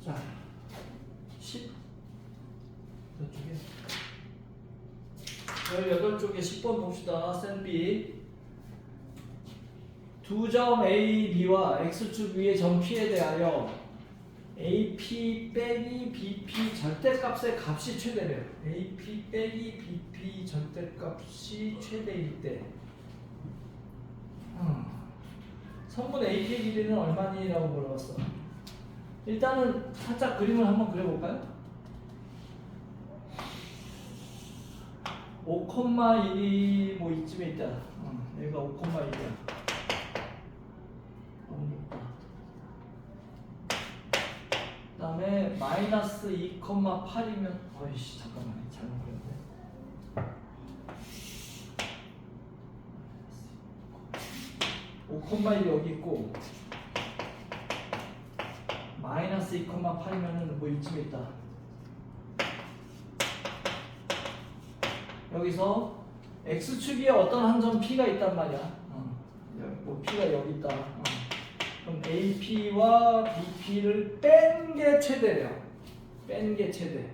자, 10 18쪽에 10번 봅시다. 쌤 B. 두 점 A, B와 X축 위의 점 P에 대하여 AP 빼기 BP 절대값의 값이 최대래요. AP 빼기 BP 절대값이 최대일 때 선분 AP의 길이는 얼마니? 라고 물어봤어. 일단은 살짝 그림을 한번 그려볼까요? 5,1이 뭐 이쯤에 있다. 여기가 5,1이야. 그 다음에 마이너스 2,8이면 어이씨 잠깐만 잘못 그렸네. 5,1이 여기 있고 마이너스 2,8이면은 뭐 이쯤에 있다. 여기서 x축에 어떤 한 점 p가 있단 말이야. 뭐 p가 여기 있다. 그럼 AP와 BP를 뺀 게 최대래요. 뺀 게 최대.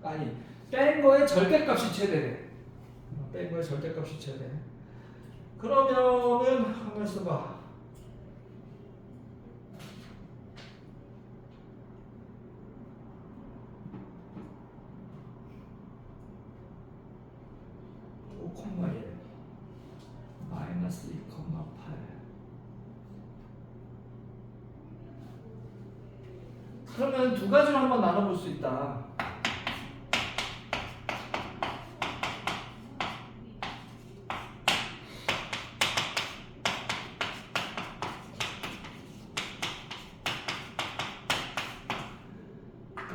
아니, 뺀 거의 절대값이 최대래. 뺀 거의 절대값이 최대. 그러면은 한번 써봐. 마이너스 2,8. 그러면 두 가지로 한번 나눠볼 수 있다.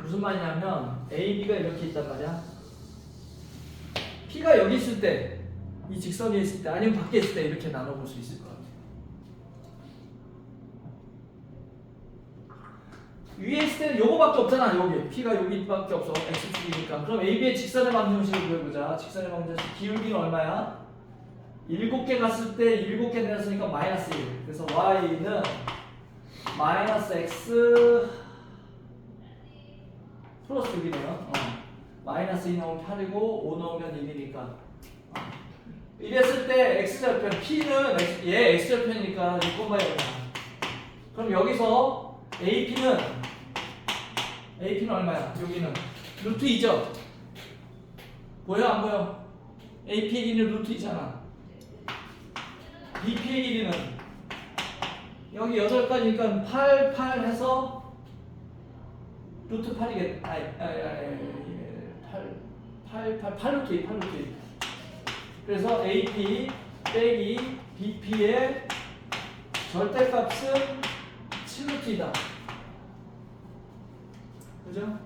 무슨 말이냐면 A, B가 이렇게 있단 말이야. P가 여기 있을 때, 이 직선에 있을 때, 아니면 밖에 있을 때 이렇게 나눠볼 수 있을 것 같아요. 위에 있을 때는 요거밖에 없잖아. 여기 P가 여기밖에 없어. X축이니까. 그럼 AB의 직선의 방정식을 구해보자. 직선의 방정식 기울기는 얼마야? 7개 갔을 때 7개 내렸으니까 마이너스 1. 그래서 Y는 마이너스 X 플러스 6이네요. 마이너스 2 넣으면 8이고 5 넣으면 1이니까. 이랬을 때 X절편 P는 얘 X절편이니까 6,0이야. 그럼 여기서 AP는 얼마야? 여기는 루트 2죠? 보여 안 보여? AP의 길이는 루트 2잖아. BP의 길이는 여기 8가지니까 8, 8 해서 루트 8이겠. 8 루트 2, 8 루트 2. 그래서 AP 빼기 BP의 절대값은 7루트이다. 그죠?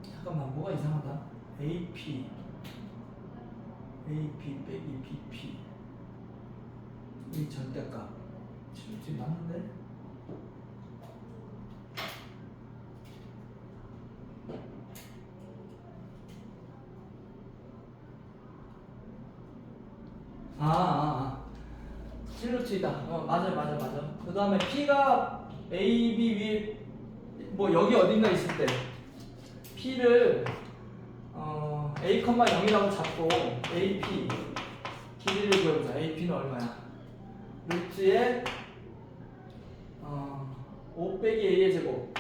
잠깐만, 뭐가 이상하다. AP 빼기 BP 이 절대값 7루트 맞는데? 아 7루트이다. 맞아. 그 다음에 P가 A, B 위에 뭐 여기 어딘가 있을 때 P를 A, 0이라고 잡고 AP 길이를 구해보자. AP는 얼마야? 루트에 5 빼기 A의 제곱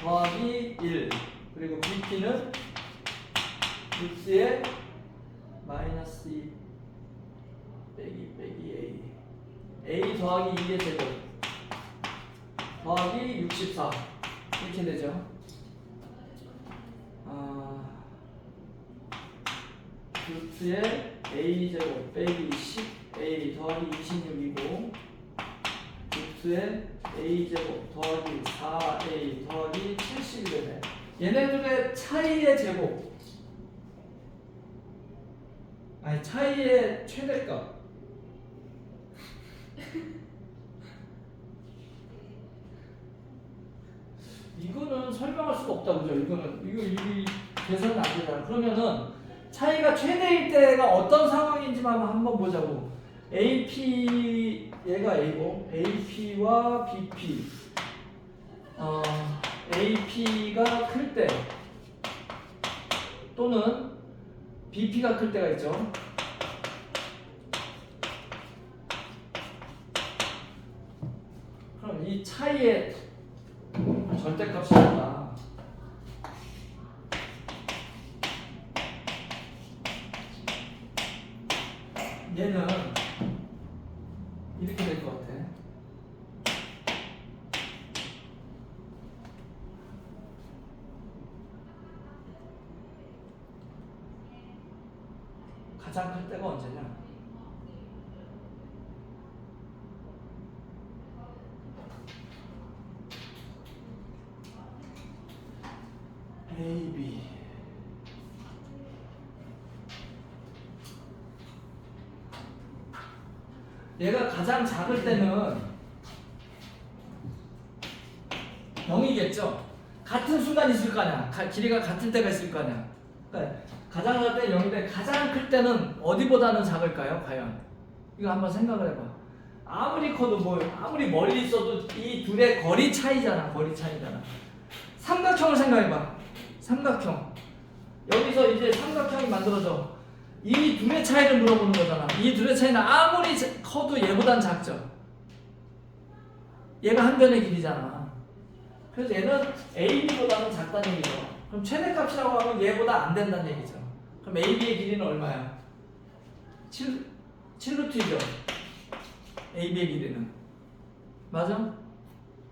더하기 1 그리고 BP는 루트에 마이너스 2 빼기 A 더하기 2의 제곱 더하기 64 이렇게 되죠. 루트에 A제곱 빼기 10A 더하기 26이고 루트에 A제곱 더하기 4A 더하기 70이 되네. 얘네들의 차이의 제곱 차이의 최대값 설명할 수가 없다 그죠? 이거 계산은 안 되잖아. 그러면은 차이가 최대일 때가 어떤 상황인지만 한번 보자고. AP 얘가 A고 AP와 BP AP가 클 때 또는 BP가 클 때가 있죠. 그럼 이 차이의 절대값이 뭐다? 얘는 이렇게 될 것 같아. 가장 클 때가 언제냐? A, B. 얘가 가장 작을 때는 0이겠죠? 같은 순간이 있을 거 아니야. 길이가 같을 때가 있을 거 아니야. 그러니까 가장 작을 때는 0인데 가장 클 때는 어디보다는 작을까요? 과연? 이거 한번 생각을 해봐. 아무리 커도 아무리 멀리 있어도 이 둘의 거리 차이잖아. 거리 차이잖아. 삼각형을 생각해봐. 삼각형. 여기서 이제 삼각형이 만들어져. 이 둘의 차이를 물어보는 거잖아. 이 둘의 차이는 아무리 커도 얘보단 작죠. 얘가 한 변의 길이잖아. 그래서 얘는 AB보다는 작다는 얘기죠. 그럼 최대값이라고 하면 얘보다 안 된다는 얘기죠. 그럼 AB의 길이는 얼마야? 7루트이죠. AB의 길이는. 맞아?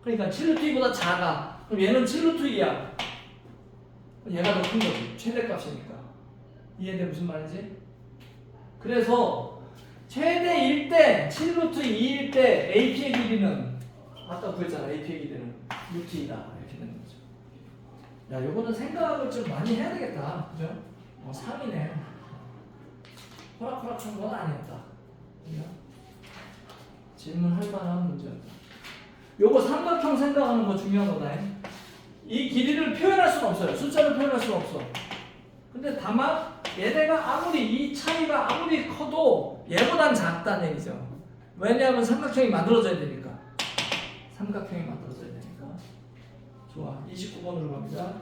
그러니까 7루트보다 작아. 그럼 얘는 7루트이야. 얘가 더 큰 거지. 최대값이니까. 이해돼 무슨 말인지? 그래서 최대일 때 7루트 2일 때 AP의 길이는 아까 구했잖아. AP의 길이는 루트 2다. 이렇게 되는 거죠. 야, 요거는 생각을 좀 많이 해야 되겠다. 그죠? 3이네. 호락호락한 건 아니었다. 그죠? 질문할 만한 문제였다. 요거 삼각형 생각하는 거 중요한 거다. 이 길이를 표현할 수는 없어요. 숫자로 표현할 수는 없어. 근데 다만 얘네가 이 차이가 아무리 커도 얘보단 작다는 얘기죠. 왜냐하면 삼각형이 만들어져야 되니까. 삼각형이 만들어져야 되니까. 좋아. 29번으로 갑니다.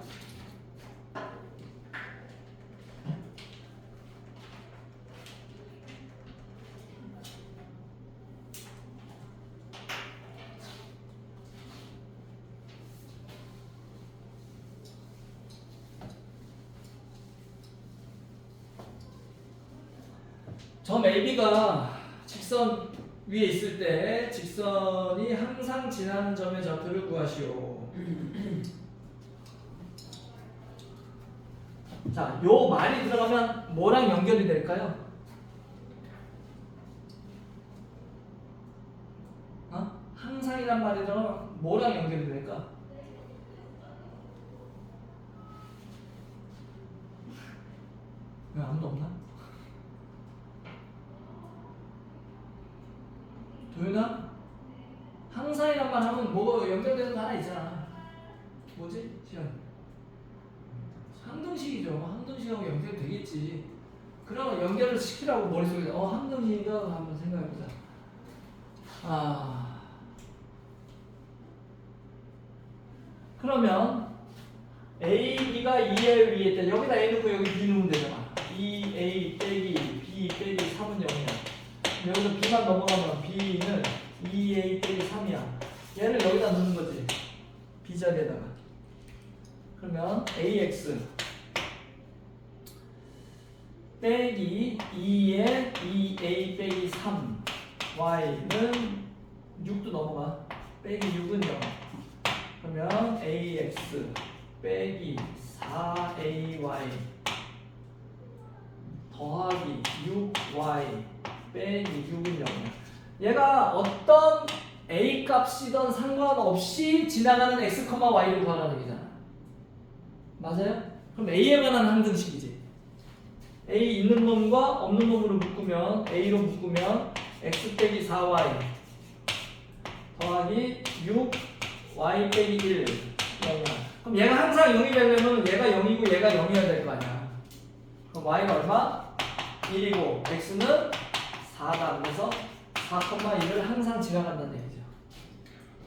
점 AB가 직선 위에 있을 때 직선이 항상 지나는 점의 좌표를 구하시오. 자, 요 말이 들어가면 뭐랑 연결이 될까요? 항상이란 말이 들어가면 뭐랑 연결이 될까? 왜 아무도 없나? 도윤아? 항상이란 말 하면 뭐 연결되는 거 하나 있잖아. 뭐지? 시연. 항등식이죠. 항등식하고 연결되겠지. 그러면 연결을 시키라고 머릿속에 항등식이다 한번 생각해보자. 그러면 A, B가 2에 위에 있다. 여기다 A 넣고 여기 B 넣으면 되잖아. 2A 빼기 B 빼기 3은 0이야. 여기서 B만 넘어가면 B는 2A 빼기 3이야. 얘를 여기다 넣는 거지. B 자리에다가. 그러면 AX 빼기 2에 2A 빼기 3 Y는 6도 넘어가. 빼기 6은 0. 그러면 AX 빼기 4AY 더하기 6Y 빼기 6은 0이야. 얘가 어떤 A 값이든 상관없이 지나가는 X, Y를 구하라는 얘기잖아. 맞아요? 그럼 A에 관한 항등식이지. A 있는 놈과 없는 놈으로 묶으면 A로 묶으면 X 빼기 4Y 더하기 6Y 빼기 1 0이야. 그럼 얘가 항상 0이 되려면 얘가 0이고 얘가 0이어야 될 거 아니야. 그럼 y가 얼마? 1이고 x는 4다. 그래서 4,1을 항상 지나간다는 얘기죠.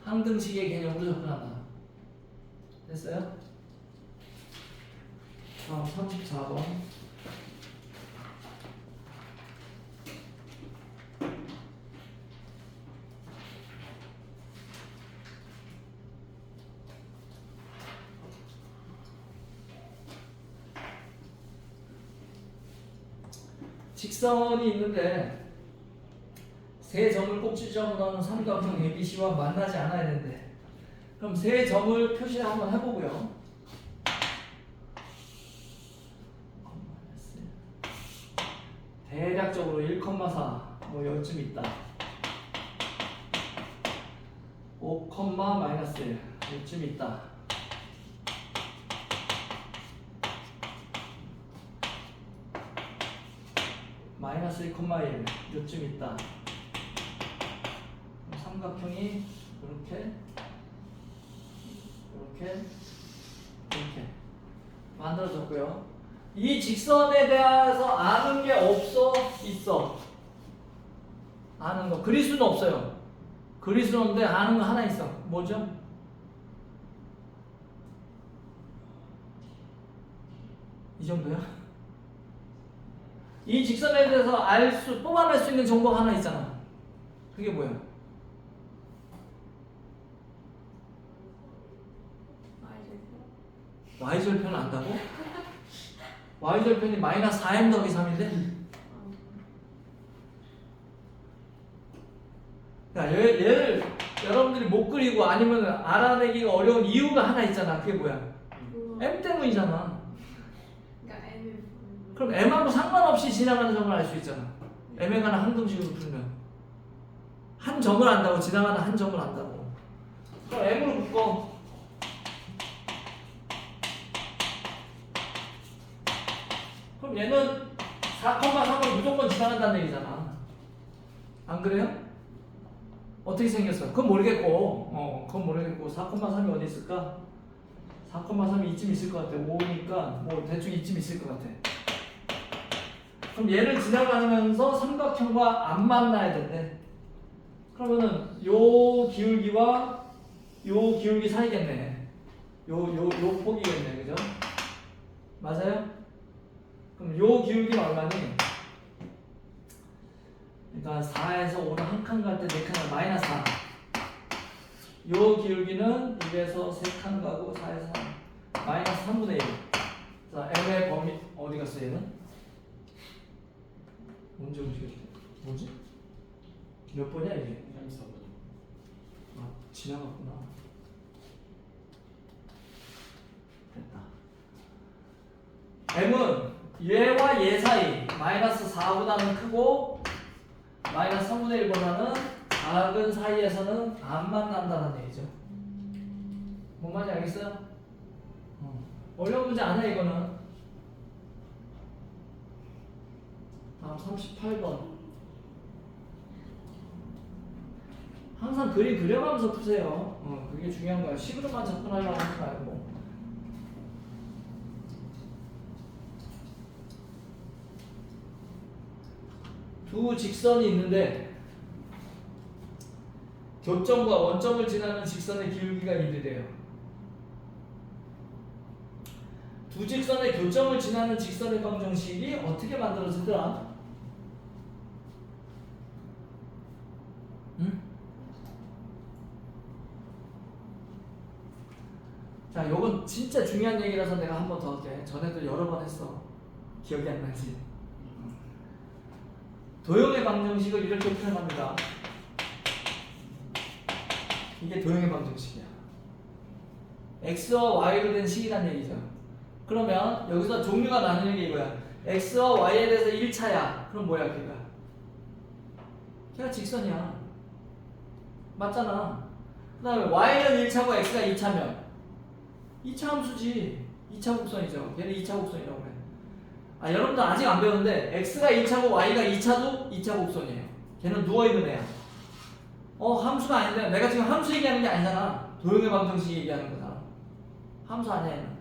항등식의 개념으로 접근한다. 됐어요? 다음 34번. 직선이 있는데 세 점을 꼭지점으로 하는 삼각형 ABC와 만나지 않아야 되는데, 그럼 세 점을 표시를 한번 해보고요. 대략적으로 1,4 뭐 여기쯤 있다. 5, -1 여기쯤 있다. 마이너스 1,1 요쯤 있다. 삼각형이 이렇게 만들어졌고요. 이 직선에 대해서 아는 게 없어? 있어? 아는 거 그릴 수는 없어요. 그릴 수는 없는데 아는 거 하나 있어. 뭐죠? 이 정도야? 이 직선에 대해서 뽑아낼 수 있는 정보가 하나 있잖아. 그게 뭐야? y절편을 안다고? y절편이 마이너스 4m 더하기 3인데? 야, 얘를 여러분들이 못 그리고 아니면 알아내기가 어려운 이유가 하나 있잖아. 그게 뭐야? m 때문이잖아. 그럼 m하고 상관없이 지나가는 점을 알 수 있잖아. m에 관한 항등식으로 풀면 한 점을 안다고, 지나가는 한 점을 안다고. 그럼 m으로 묶어. 그럼 얘는 4,3을 무조건 지나간다는 얘기잖아. 안 그래요? 어떻게 생겼어? 그건 모르겠고, 그건 모르겠고, 4,3이 어디 있을까? 4,3이 이쯤 있을 것 같아. 5니까 뭐 대충 이쯤 있을 것 같아. 그럼 얘를 지나가면서 삼각형과 안 만나야 된대. 그러면은 요 기울기와 요 기울기 사이겠네. 요 폭이겠네, 그죠? 맞아요? 그럼 요 기울기는 얼마니? 그러니까 4에서 5를 한 칸 갈 때 4칸을 마이너스 4. 요 기울기는 1에서 3칸 가고 4에서 3. 마이너스 3분의 1. 자, m의 범위 어디 갔어 얘는? 언제 움직였지? 뭐지? 몇 번이야 이게? 34번. 아, 지나갔구나. 됐다. m은 얘와 얘 사이 마이너스 4보다는 크고 마이너스 3분의 1보다는 작은 사이에서는 안 만난다는 얘기죠. 뭔 말인지 알겠어요? 어려운 문제 아니야 이거는. 다음 38번. 항상 그림 그려가면서 푸세요. 그게 중요한 거야. 식으로만 접근하려고 하지 말고. 두 직선이 있는데 교점과 원점을 지나는 직선의 기울기가 1이 돼요. 두 직선의 교점을 지나는 직선의 방정식이 어떻게 만들어지더라? 응? 자, 요건 진짜 중요한 얘기라서 내가 한 번 더 할게. 전에도 여러 번 했어. 기억이 안 나지? 도형의 방정식을 이렇게 표현합니다. 이게 도형의 방정식이야. x와 y로 된 식이란 얘기죠. 그러면 여기서 종류가 나뉘는 게 이거야. x와 y에 대해서 1차야. 그럼 뭐야 걔가? 걔가 직선이야. 맞잖아. 그 다음에 y는 1차고 x가 2차면 2차 함수지. 2차 곡선이죠. 걔는 2차 곡선이라고 그래. 아, 여러분들 아직 안 배웠는데 x가 2차고 y가 2차도 2차 곡선이에요. 걔는 누워있는 애야. 함수가 아닌데 내가 지금 함수 얘기하는 게 아니잖아. 도형의 방정식 얘기하는 거잖아. 함수 아니야 얘는.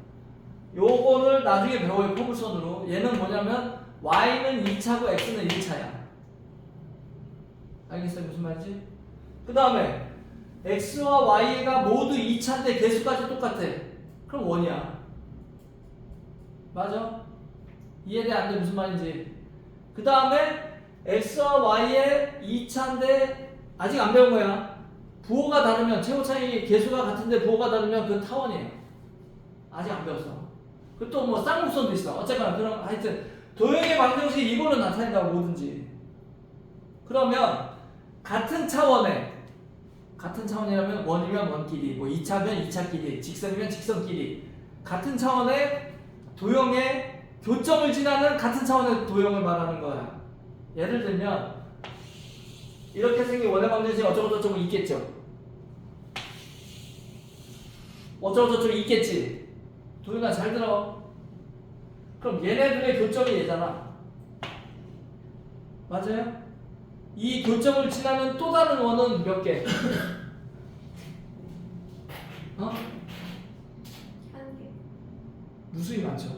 요거를 나중에 배워요 포물선으로. 얘는 뭐냐면 y는 2차고 x는 1차야. 알겠어요 무슨 말인지? 그 다음에 x와 y가 모두 2차인데 개수까지 똑같아. 그럼 원이야. 맞아? 이해돼 안 돼 무슨 말인지? 그 다음에 x와 y의 2차인데 아직 안 배운 거야. 부호가 다르면 최고 차이 개수가 같은데 부호가 다르면 그건 타원이에요. 아직 안 배웠어. 그 또 뭐 쌍곡선도 있어. 어쨌거나 그럼 하여튼 도형의 방정식 이걸로 나타낸다고 뭐든지. 그러면 같은 차원이라면 원이면 원끼리, 뭐 2차면 2차끼리, 직선이면 직선끼리 같은 차원의 도형의 교점을 지나는 같은 차원의 도형을 말하는 거야. 예를 들면 이렇게 생긴 원의 방정식 어쩌고저쩌고 있겠죠. 어쩌고저쩌고 있겠지. 도윤아 잘 들어. 그럼 얘네들의 교점이 얘잖아. 맞아요? 이 교점을 지나는 또 다른 원은 몇 개? 어? 한 개. 무수히 많죠.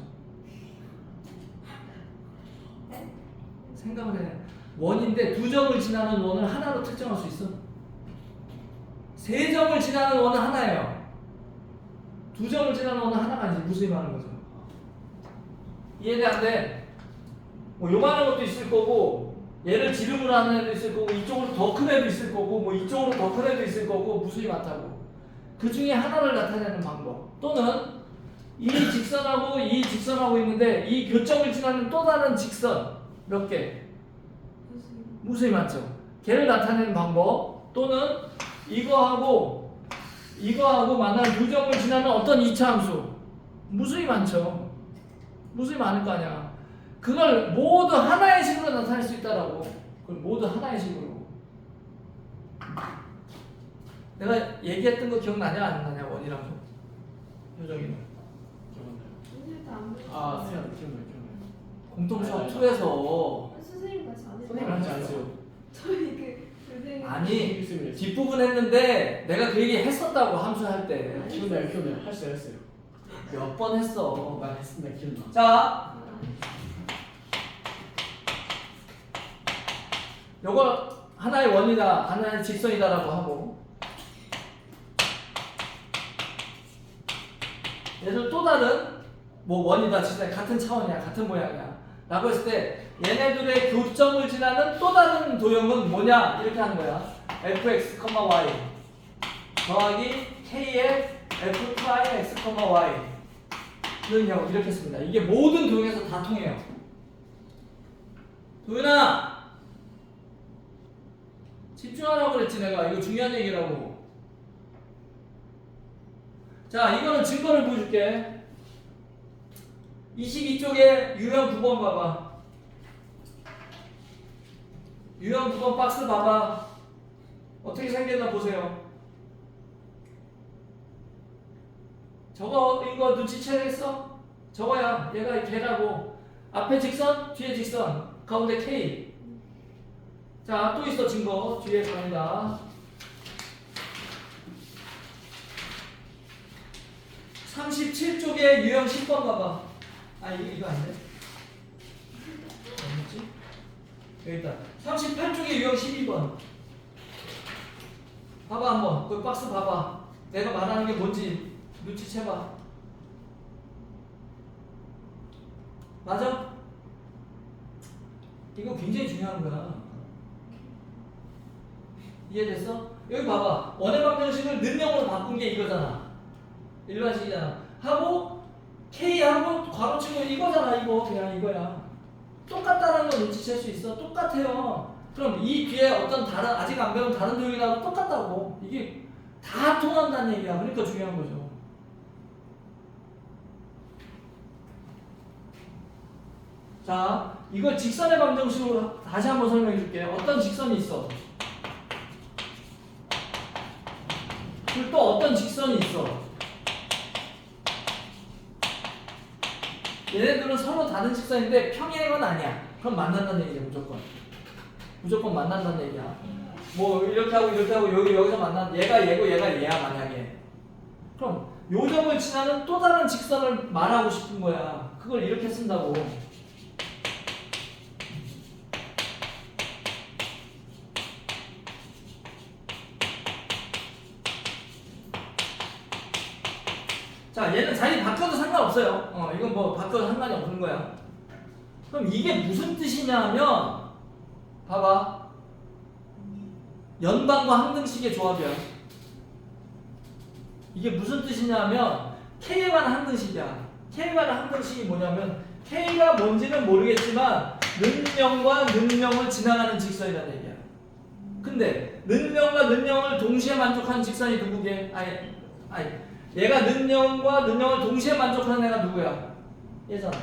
생각을 해. 원인데 두 점을 지나는 원을 하나로 특정할 수 있어? 세 점을 지나는 원은 하나예요. 두 점을 지나는 원은 하나가 아니지. 무수히 많은 거죠. 이해돼 안 돼? 뭐 요만한 것도 있을 거고 얘를 지름으로 하는 애도 있을 거고 이쪽으로 더 큰 애도 있을 거고 뭐 이쪽으로 더 큰 애도 있을 거고 무수히 많다고. 그 중에 하나를 나타내는 방법 또는 이 직선하고 있는데 이 교점을 지나는 또 다른 직선 몇 개? 무수히 많죠. 걔를 나타내는 방법 또는 이거하고 만난 두 점을 지나는 어떤 2차 함수 무수히 많죠. 무수히 많을 거 아니야. 그걸 모두 하나의 식으로 나타낼 수 있다라고. 그걸 모두 하나의 식으로. 내가 얘기했던 거 기억나냐 안 나냐 원이랑 효정이는? 아, 기억나요. 공통 수업 알죠. 2에서 선생님 같이 안 선생님 했어요. 같이 안 했어요. 저희 그 교생. 아니 뒷부분 했는데 내가 그 얘기 했었다고 함수 할 때. 기억나요. 했어요. 몇 번 했어. 말했습니다. 기억나. 자, 요걸 하나의 원이다, 하나의 직선이다라고 하고 얘들 또 다른 뭐 원이다, 직선 같은 차원이야, 같은 모양이야 라고 했을 때 얘네들의 교점을 지나는 또 다른 도형은 뭐냐 이렇게 하는 거야. fx, y 더하기 k의 f 프라임 x, y 는요 이렇게 씁니다. 이게 모든 도형에서 다 통해요. 도윤아 집중하라고 그랬지 내가. 이거 중요한 얘기라고. 자 이거는 증거를 보여줄게. 22쪽에 유형 9번 봐봐. 유형 9번 박스 봐봐. 어떻게 생겼나 보세요. 저거 이거 눈치채겠어? 저거야. 얘가 걔라고. 앞에 직선, 뒤에 직선, 가운데 K. 자, 또 있어 증거. 뒤에 갑니다. 37쪽에 유형 10번 봐봐. 아 이거 안 돼? 어딨지? 여기 있다. 38쪽에 유형 12번. 봐봐 한번. 그 박스 봐봐. 내가 말하는 게 뭔지 눈치채봐. 맞아? 이거 굉장히 중요한 거야. 이해됐어? 여기 봐봐. 원의 방정식을 능형으로 바꾼 게 이거잖아. 일반식이잖아. 하고 K하고 괄호치고 이거잖아. 이거 그냥 이거야. 똑같다는 거 눈치챌 수 있어. 똑같아요. 그럼 이 뒤에 어떤 다른 아직 안 배운 다른 도형이라도 똑같다고. 이게 다 통한다는 얘기야. 그러니까 중요한 거죠. 자, 이걸 직선의 방정식으로 다시 한번 설명해 줄게. 어떤 직선이 있어? 그리고 또 어떤 직선이 있어? 얘네들은 서로 다른 직선인데 평행은 아니야. 그럼 만난다는 얘기야. 무조건 만난다는 얘기야. 뭐 이렇게 하고 여기서 만난 얘가 얘고 얘가 얘야 만약에. 그럼 요 점을 지나는 또 다른 직선을 말하고 싶은 거야. 그걸 이렇게 쓴다고. 자, 얘는 자리 바꿔도 상관없어요. 이건 뭐 바꿔도 상관이 없는 거야. 그럼 이게 무슨 뜻이냐면, 봐봐. 연방과 항등식의 조합이야. 이게 무슨 뜻이냐면, K만 항등식이야. K만 항등식이 뭐냐면, K가 뭔지는 모르겠지만, 는영과 는영을 지나가는 직선이라는 얘기야. 근데, 는영과 는영을 동시에 만족하는 직선이 누구게? 아니. 얘가 는영과 는영을 동시에 만족하는 애가 누구야? 얘잖아.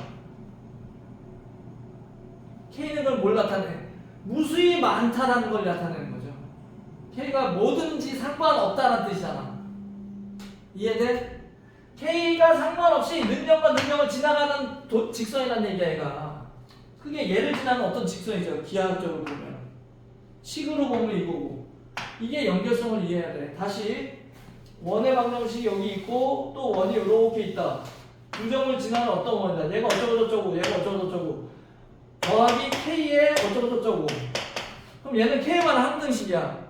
K는 그걸 뭘 나타내? 무수히 많다라는 걸 나타내는 거죠. K가 뭐든지 상관없다는 뜻이잖아. 이해돼? K가 상관없이 는영과 는영을 지나가는 직선이라는 얘기야, 얘가. 그게 얘를 지나는 어떤 직선이죠, 기하학적으로 보면. 식으로 보면 이거고. 이게 연결성을 이해해야 돼. 다시. 원의 방정식이 여기 있고 또 원이 이렇게 있다. 두 점을 지나는 어떤 원이다. 얘가 어쩌고 저쩌고 얘가 어쩌고 저쩌고 더하기 K의 어쩌고 저쩌고. 그럼 얘는 K만 항등식이야.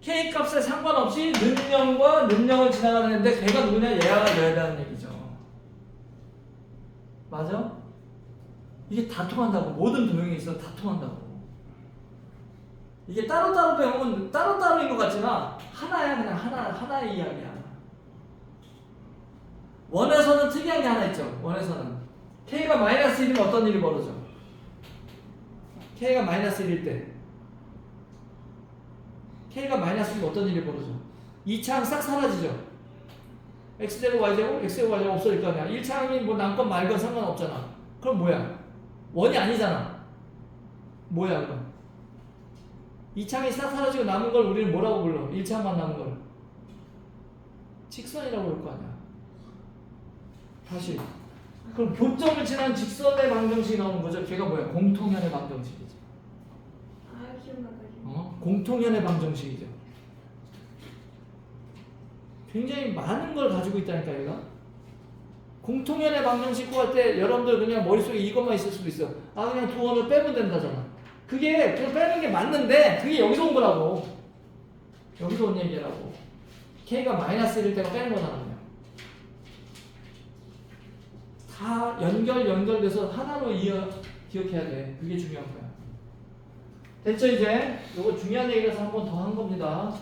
K 값에 상관없이 는영과 는영을 지나가는 애인데 걔가 누구냐? 얘가 넣어야 되는 얘기죠. 맞아? 이게 다 통한다고. 모든 도형에 있어 다 통한다고. 이게 따로따로 배우면 따로따로인 것 같지만 하나야. 그냥 하나의 이야기야. 원에서는 특이한 게 하나 있죠. 원에서는 K가 마이너스 1이면 어떤 일이 벌어져? K가 마이너스 1일 때 K가 마이너스 1이면 어떤 일이 벌어져? 2차항 싹 사라지죠. X제곱 Y제곱 X제곱 Y제곱 없어질 거 아니야. 1차항이 뭐 남건 말건 상관없잖아. 그럼 뭐야? 원이 아니잖아. 뭐야 그럼? 2창이 싹 사라지고 남은 걸 우리는 뭐라고 불러? 1창만 남은 걸 직선이라고 그럴 거 아니야. 다시. 그럼 교점을 지난 직선의 방정식이 나오는 거죠. 걔가 뭐야? 공통현의 방정식이죠. 아, 기억나다. 공통현의 방정식이죠. 굉장히 많은 걸 가지고 있다니까 얘가. 공통현의 방정식 구할 때 여러분들 그냥 머릿속에 이것만 있을 수도 있어. 그냥 두 원을 빼면 된다잖아. 그게 그걸 빼는 게 맞는데 그게 여기서 온 거라고. 여기서 온 얘기라고. K가 마이너스 1일 때가 빼는 거잖아. 그냥. 다 연결돼서 하나로 기억해야 돼. 그게 중요한 거야. 됐죠 이제? 요거 중요한 얘기라서 한 번 더 한 겁니다.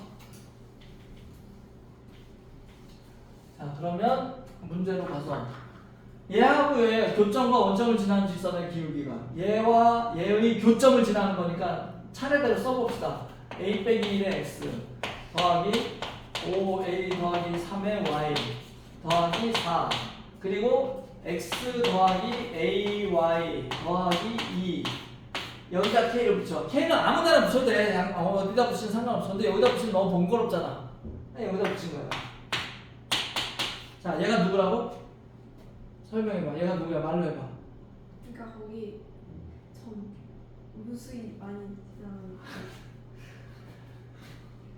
자 그러면 문제로 가서 얘하고 얘 교점과 원점을 지나는 직선의 기울기가 얘와 얘의 교점을 지나는 거니까 차례대로 써봅시다. a 빼기 1의 x 더하기 5a 더하기 3의 y 더하기 4 그리고 x 더하기 ay 더하기 2 여기다 k를 붙여. k는 아무데나 붙여도 돼. 그냥 어디다 붙이면 상관없어. 근데 여기다 붙이면 너무 번거롭잖아. 여기다 붙인 거야. 자 얘가 누구라고? 설명해봐. 얘가 누구야? 말로 해봐. 그러니까 거기 점 무수히 많이 지나는.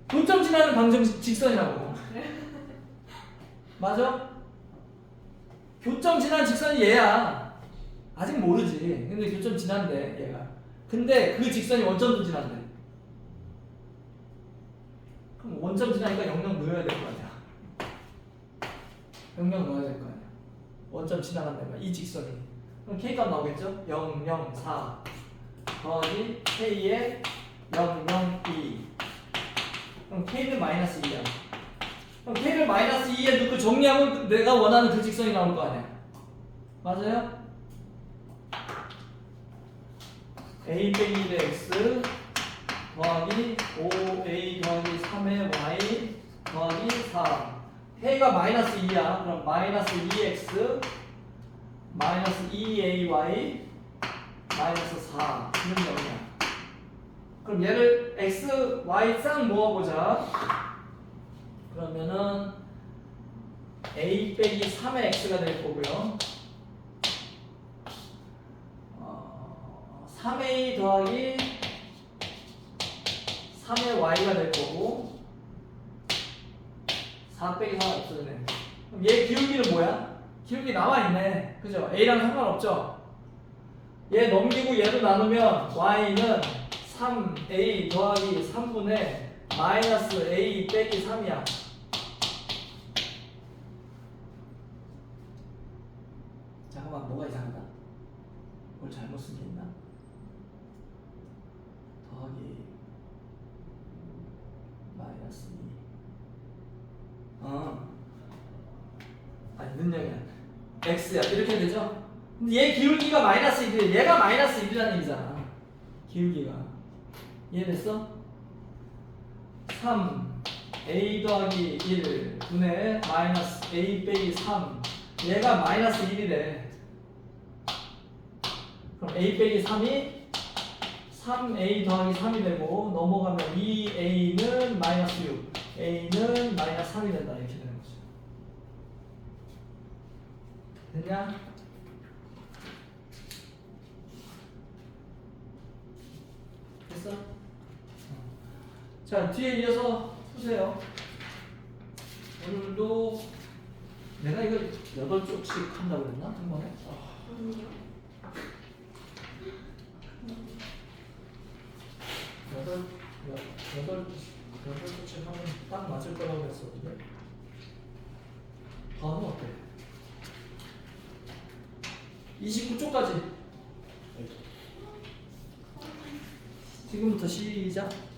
교점 지나는 방정식 직선이라고. 맞아? 교점 지나는 직선이 얘야. 아직 모르지. 근데 교점 지난대 얘가. 근데 그 직선이 원점도 지난대. 그럼 원점 지나니까 영영 넣어야 될 거 아니야. 영영 넣어야 될 거 아니야. 원점 지나간다면 이 직선이. 그럼 K값 나오겠죠? 0, 0, 4 더하기 K의 0, 0, 2 그럼 K는 마이너스 2야. 그럼 K를 마이너스 2에 넣고 정리하면 내가 원하는 그 직선이 나올 거 아니야. 맞아요? A 빼기 1의 X 더하기 5A 더하기 3의 Y 더하기 4 K가 마이너스 2야. 그럼 마이너스 2X 마이너스 2AY 마이너스 4 이런 거야. 그럼 얘를 X, Y 싹 모아보자. 그러면은 A 빼기 3의 X가 될 거고요. 3A 더하기 3의 Y가 될 거고 4 빼기 4 없어지네. 그럼 얘 기울기는 뭐야? 기울기 나와있네. 그죠? A랑 상관없죠? 얘 넘기고 얘로 나누면 Y는 3A 더하기 3분의 마이너스 A 빼기 3이야. 잠깐만, 뭐가 이상하다? 뭘 잘못 쓴 게 있나? 더하기 마이너스 2. 아니, 능력이야. X야. 이렇게 되죠? 근데 얘 기울기가 마이너스 1이래. 얘가 마이너스 1이라는 얘기잖아. 기울기가. 이해됐어? 3A 더하기 1 분의 마이너스 A 빼기 3. 얘가 마이너스 1이래. 그럼 A 빼기 3이 3A 더하기 3이 되고, 넘어가면 2A는 마이너스 6, A는 마이너스 3이 된다. 이렇게 되는 거죠. 됐냐? 됐어? 자, 뒤에 이어서 푸세요. 오늘도 내가 이거 8쪽씩 한다고 그랬나? 한 번에? 아니요. 8쪽씩 하면 딱 맞을 거라고 그랬었는데. 다음은 어때? 29쪽까지. 지금부터 시작.